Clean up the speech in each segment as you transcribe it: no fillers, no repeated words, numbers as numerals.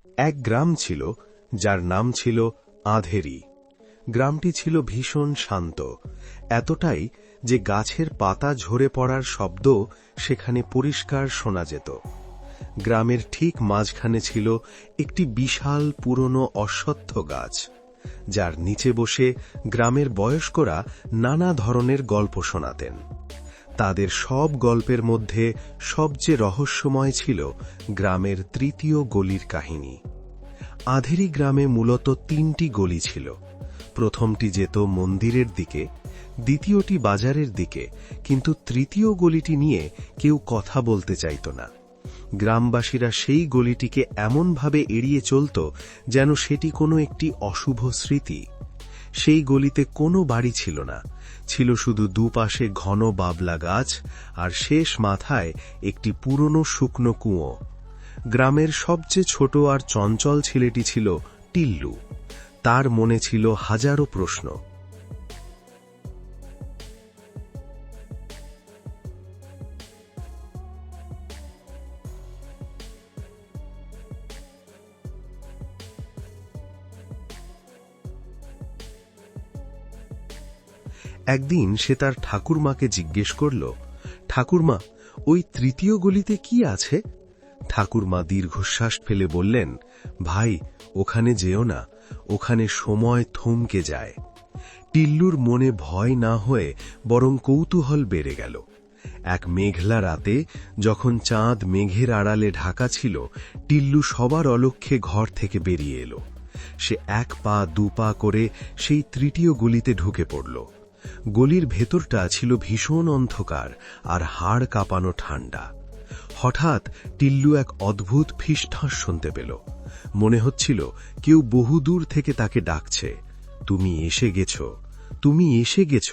এক গ্রাম ছিল, যার নাম ছিল আঁধেরি। গ্রামটি ছিল ভীষণ শান্ত, এতটাই যে গাছের পাতা ঝরে পড়ার শব্দ সেখানে পরিষ্কার শোনা যেত। গ্রামের ঠিক মাঝখানে ছিল একটি বিশাল পুরনো অশ্বত্থ গাছ, যার নিচে বসে গ্রামের বয়স্করা নানা ধরনের গল্প শোনাতেন। তাদের সব গল্পের মধ্যে সবচেয়ে রহস্যময় ছিল গ্রামের তৃতীয় গলির কাহিনী। আঁধেরি গ্রামে মূলত 3টি গলি ছিল। প্রথমটি যেত মন্দিরের দিকে, দ্বিতীয়টি বাজারের দিকে, কিন্তু তৃতীয় গলিটি নিয়ে কেউ কথা বলতে চাইত না। গ্রামবাসীরা সেই গলিটিকে এমনভাবে এড়িয়ে চলত যেন সেটি কোনো একটি অশুভ স্মৃতি। সেই গলিতে কোনো বাড়ি ছিল না, ছিল শুধু দুপাশে ঘন বাবলা গাছ আর শেষ মাথায় একটি পুরনো শুকনো কুঁয়ো। গ্রামের সবচেয়ে ছোট আর চঞ্চল ছেলেটি ছিল টিল্লু। তার মনে ছিল হাজারো প্রশ্ন। একদিন সে তার ঠাকুরমাকে জিজ্ঞেস করল, ঠাকুরমা, ওই তৃতীয় গলিতে কি আছে? ঠাকুরমা দীর্ঘশ্বাস ফেলে বললেন, ভাই, ওখানে যেও না, ওখানে সময় থমকে যায়। টিল্লুর মনে ভয় না হয়ে বরং কৌতূহল বেড়ে গেল। এক মেঘলা রাতে, যখন চাঁদ মেঘের আড়ালে ঢাকা ছিল, টিল্লু সবার অলক্ষ্যে ঘর থেকে বেরিয়ে এলো। সে 1 পা 2 পা করে সেই তৃতীয় গলিতে ঢুকে পড়ল। গলির ভেতরটা ছিল ভীষণ অন্ধকার আর হাড় কাঁপানো ঠান্ডা। হঠাৎ টিল্লু এক অদ্ভুত ফিসঠাঁস শুনতে পেল। মনে হচ্ছিল কেউ বহুদূর থেকে তাকে ডাকছে, তুমি এসে গেছ, তুমি এসে গেছ।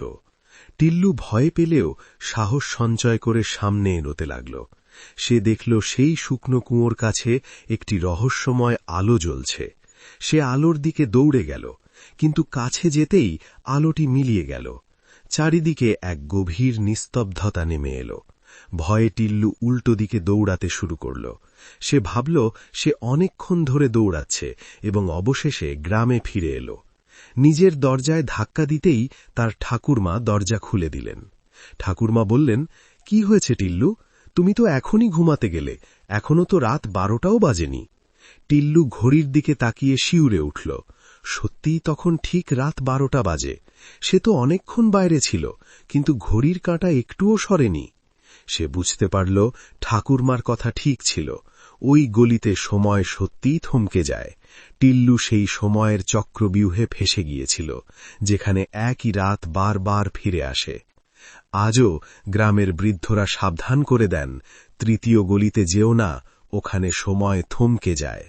টিল্লু ভয় পেলেও সাহস সঞ্চয় করে সামনে এগোতে লাগল। সে দেখল সেই শুকনো কুঁয়োর কাছে একটি রহস্যময় আলো জ্বলছে। সে আলোর দিকে দৌড়ে গেল, কিন্তু কাছে যেতেই আলোটি মিলিয়ে গেল। চারিদিকে এক গভীর নিস্তব্ধতা নেমে এলো। ভয়ে টিল্লু উল্টো দিকে দৌড়াতে শুরু করল। সে ভাবল সে অনেকক্ষণ ধরে দৌড়াচ্ছে এবং অবশেষে গ্রামে ফিরে এলো। নিজের দরজায় ধাক্কা দিতেই তার ঠাকুরমা দরজা খুলে দিলেন। ঠাকুরমা বললেন, কি হয়েছে টিল্লু? তুমি তো এখনই ঘুমাতে গেলে, এখনো তো রাত 12টাও বাজেনি। টিল্লু ঘড়ির দিকে তাকিয়ে শিউরে উঠল। সত্যিই তখন ঠিক রাত 12টা বাজে। সে তো অনেকক্ষণ বাইরে ছিল, কিন্তু ঘড়ির কাঁটা একটুও সরেনি। সে বুঝতে পারল ঠাকুরমার কথা ঠিক ছিল, ওই গলিতে সময় সত্যিই থমকে যায়। টিল্লু সেই সময়ের চক্রব্যূহে ফেসে গিয়েছিল, যেখানে একই রাত বারবার ফিরে আসে। আজও গ্রামের বৃদ্ধরা সাবধান করে দেন, তৃতীয় গলিতে যেও না, ওখানে সময় থমকে যায়।